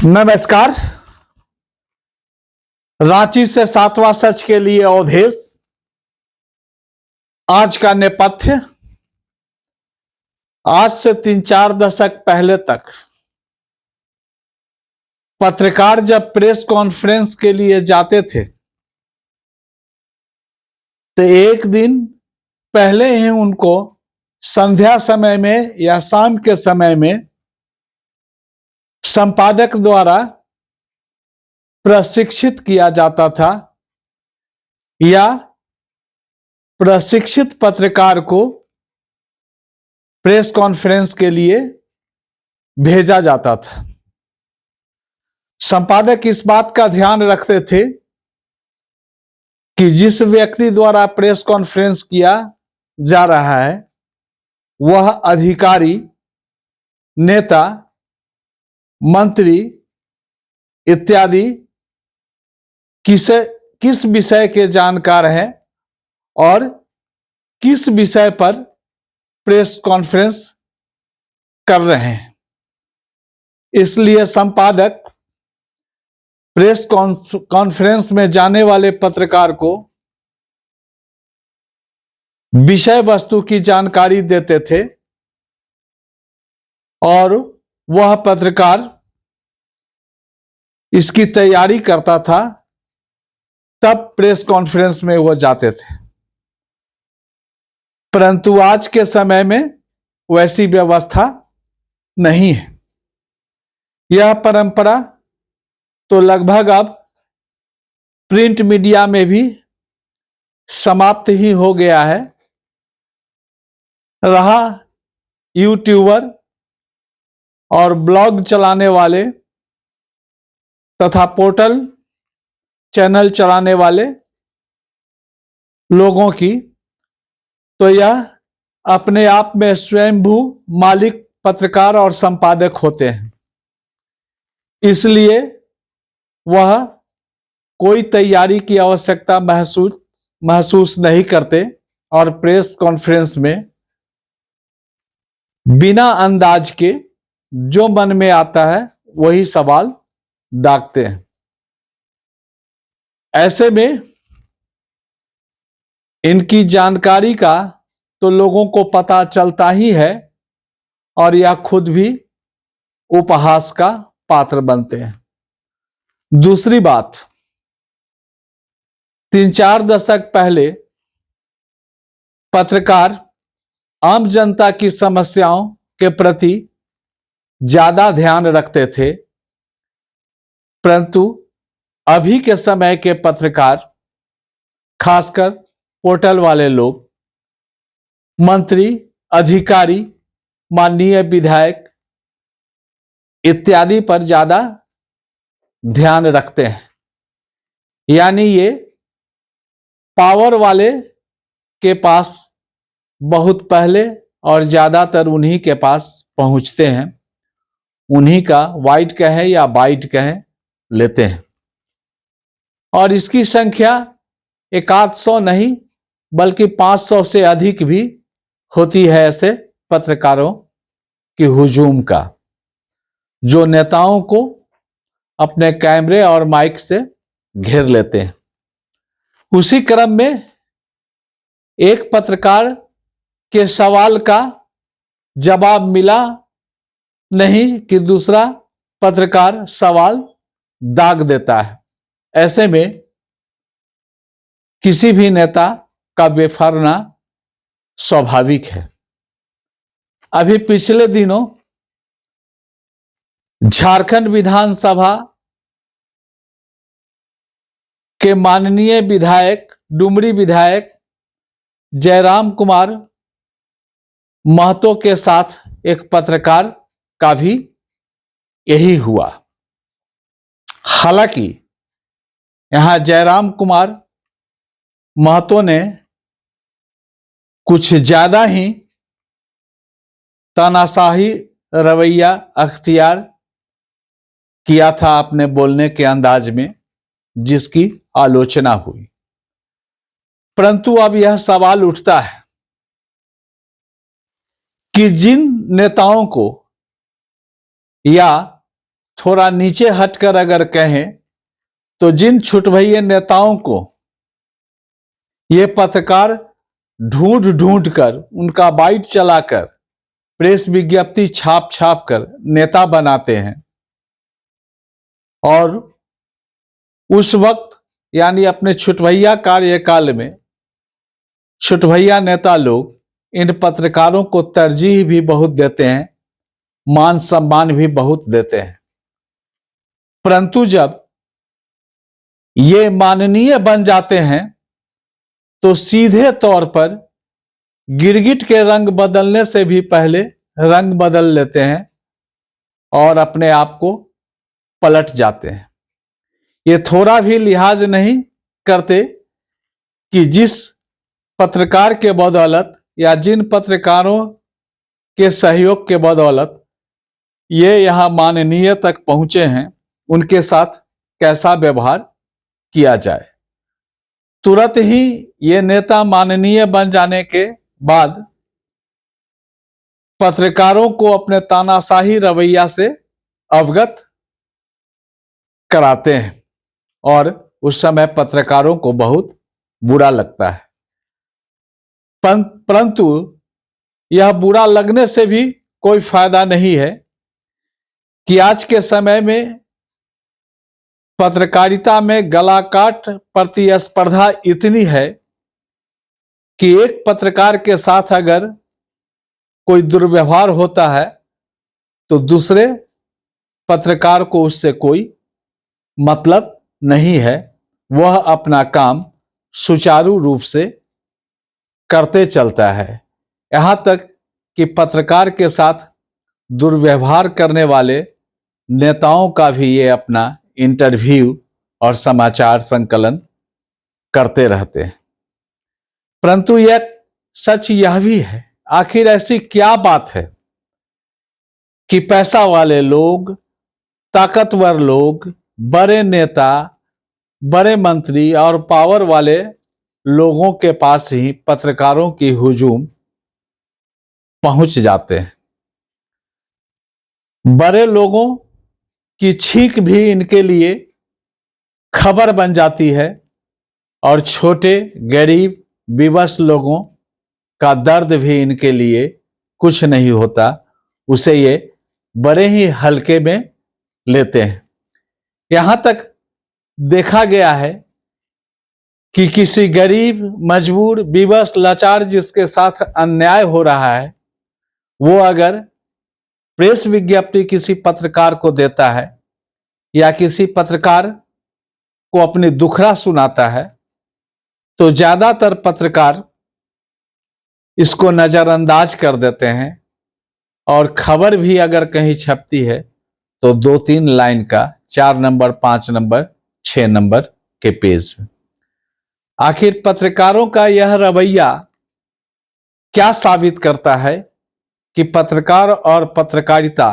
नमस्कार। रांची से सातवां सच के लिए अवधेश। आज का नेपथ्य, आज से 3-4 दशक पहले तक पत्रकार जब प्रेस कॉन्फ्रेंस के लिए जाते थे तो एक दिन पहले ही उनको संध्या समय में या शाम के समय में संपादक द्वारा प्रशिक्षित किया जाता था या प्रशिक्षित पत्रकार को प्रेस कॉन्फ्रेंस के लिए भेजा जाता था। संपादक इस बात का ध्यान रखते थे कि जिस व्यक्ति द्वारा प्रेस कॉन्फ्रेंस किया जा रहा है वह अधिकारी, नेता, मंत्री इत्यादि किस विषय के जानकार हैं और किस विषय पर प्रेस कॉन्फ्रेंस कर रहे हैं। इसलिए संपादक प्रेस कॉन्फ्रेंस में जाने वाले पत्रकार को विषय वस्तु की जानकारी देते थे और वह पत्रकार इसकी तैयारी करता था, तब प्रेस कॉन्फ्रेंस में वो जाते थे। परंतु आज के समय में वैसी व्यवस्था नहीं है। यह परंपरा तो लगभग अब प्रिंट मीडिया में भी समाप्त ही हो गया है। रहा यूट्यूबर और ब्लॉग चलाने वाले तथा पोर्टल चैनल चलाने वाले लोगों की, तो यह अपने आप में स्वयंभू मालिक पत्रकार और संपादक होते हैं। इसलिए वह कोई तैयारी की आवश्यकता महसूस नहीं करते और प्रेस कॉन्फ्रेंस में बिना अंदाज के जो मन में आता है वही सवाल दागते हैं। ऐसे में इनकी जानकारी का तो लोगों को पता चलता ही है और यह खुद भी उपहास का पात्र बनते हैं। दूसरी बात, 3-4 दशक पहले पत्रकार आम जनता की समस्याओं के प्रति ज्यादा ध्यान रखते थे, परंतु अभी के समय के पत्रकार, खासकर पोर्टल वाले लोग, मंत्री, अधिकारी, माननीय विधायक इत्यादि पर ज्यादा ध्यान रखते हैं। यानी ये पावर वाले के पास बहुत पहले और ज्यादातर उन्हीं के पास पहुंचते हैं, उन्हीं का वाइट कहें या बाइट कहें लेते हैं। और इसकी संख्या 100 नहीं बल्कि 500 से अधिक भी होती है ऐसे पत्रकारों की हुजूम का, जो नेताओं को अपने कैमरे और माइक से घेर लेते हैं। उसी क्रम में एक पत्रकार के सवाल का जवाब मिला नहीं कि दूसरा पत्रकार सवाल दाग देता है। ऐसे में किसी भी नेता का बेफरना स्वाभाविक है। अभी पिछले दिनों झारखंड विधानसभा के माननीय विधायक, डुमरी विधायक जयराम कुमार महतो के साथ एक पत्रकार का भी यही हुआ। हालांकि यहां जयराम कुमार महतो ने कुछ ज्यादा ही तानाशाही रवैया अख्तियार किया था अपने बोलने के अंदाज में, जिसकी आलोचना हुई। परंतु अब यह सवाल उठता है कि जिन नेताओं को या थोड़ा नीचे हटकर अगर कहें तो जिन छुटभइये नेताओं को ये पत्रकार ढूंढ ढूंढ कर, उनका बाइट चलाकर, प्रेस विज्ञप्ति छाप छाप कर नेता बनाते हैं, और उस वक्त यानी अपने छुटभइया कार्यकाल में छुटभइया नेता लोग इन पत्रकारों को तरजीह भी बहुत देते हैं, मान सम्मान भी बहुत देते हैं। परंतु जब ये माननीय बन जाते हैं तो सीधे तौर पर गिरगिट के रंग बदलने से भी पहले रंग बदल लेते हैं और अपने आप को पलट जाते हैं। ये थोड़ा भी लिहाज नहीं करते कि जिस पत्रकार के बदौलत या जिन पत्रकारों के सहयोग के बदौलत ये यहां माननीय तक पहुंचे हैं, उनके साथ कैसा व्यवहार किया जाए। तुरंत ही ये नेता माननीय बन जाने के बाद पत्रकारों को अपने तानाशाही रवैया से अवगत कराते हैं और उस समय पत्रकारों को बहुत बुरा लगता है। परंतु यह बुरा लगने से भी कोई फायदा नहीं है कि आज के समय में पत्रकारिता में गलाकाट प्रतिस्पर्धा इतनी है कि एक पत्रकार के साथ अगर कोई दुर्व्यवहार होता है तो दूसरे पत्रकार को उससे कोई मतलब नहीं है, वह अपना काम सुचारू रूप से करते चलता है। यहां तक कि पत्रकार के साथ दुर्व्यवहार करने वाले नेताओं का भी ये अपना इंटरव्यू और समाचार संकलन करते रहते हैं। परंतु यह सच यह भी है, आखिर ऐसी क्या बात है कि पैसा वाले लोग, ताकतवर लोग, बड़े नेता, बड़े मंत्री और पावर वाले लोगों के पास ही पत्रकारों की हुजूम पहुंच जाते हैं। बड़े लोगों की छींक भी इनके लिए खबर बन जाती है और छोटे गरीब विवश लोगों का दर्द भी इनके लिए कुछ नहीं होता, उसे ये बड़े ही हल्के में लेते हैं। यहां तक देखा गया है कि किसी गरीब, मजबूर, विवश, लाचार जिसके साथ अन्याय हो रहा है, वो अगर प्रेस विज्ञप्ति किसी पत्रकार को देता है या किसी पत्रकार को अपनी दुखड़ा सुनाता है तो ज्यादातर पत्रकार इसको नजरअंदाज कर देते हैं और खबर भी अगर कहीं छपती है तो 2-3 लाइन का 4 नंबर, 5 नंबर, 6 नंबर के पेज में। आखिर पत्रकारों का यह रवैया क्या साबित करता है कि पत्रकार और पत्रकारिता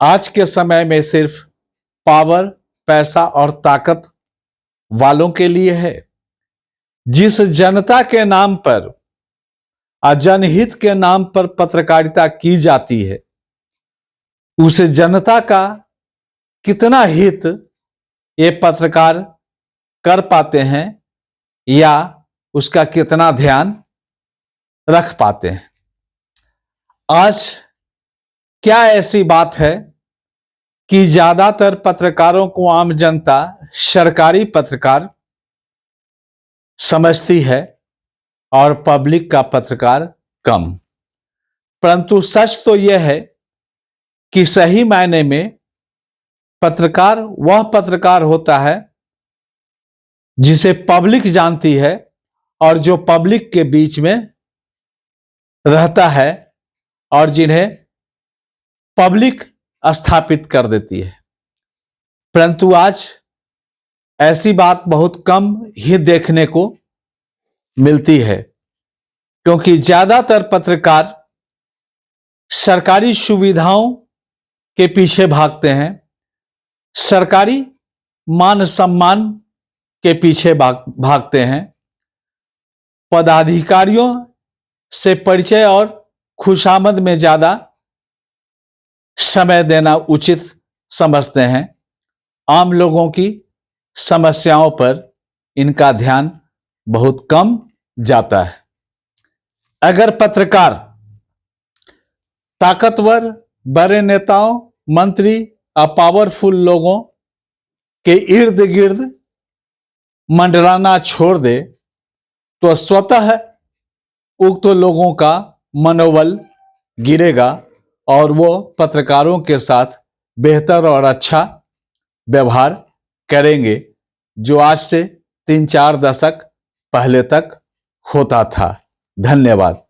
आज के समय में सिर्फ पावर, पैसा और ताकत वालों के लिए है। जिस जनता के नाम पर, जनहित के नाम पर पत्रकारिता की जाती है, उस जनता का कितना हित ये पत्रकार कर पाते हैं या उसका कितना ध्यान रख पाते हैं। आज क्या ऐसी बात है कि ज्यादातर पत्रकारों को आम जनता सरकारी पत्रकार समझती है और पब्लिक का पत्रकार कम। परंतु सच तो यह है कि सही मायने में पत्रकार वह पत्रकार होता है जिसे पब्लिक जानती है और जो पब्लिक के बीच में रहता है और जिन्हें पब्लिक स्थापित कर देती है। परंतु आज ऐसी बात बहुत कम ही देखने को मिलती है, क्योंकि ज्यादातर पत्रकार सरकारी सुविधाओं के पीछे भागते हैं, सरकारी मान सम्मान के पीछे भागते हैं, पदाधिकारियों से परिचय और खुशामद में ज्यादा समय देना उचित समझते हैं। आम लोगों की समस्याओं पर इनका ध्यान बहुत कम जाता है। अगर पत्रकार ताकतवर, बड़े नेताओं, मंत्री और पावरफुल लोगों के इर्द गिर्द मंडराना छोड़ दे तो स्वतः उक्त लोगों का मनोबल गिरेगा और वो पत्रकारों के साथ बेहतर और अच्छा व्यवहार करेंगे, जो आज से 3-4 दशक पहले तक होता था। धन्यवाद।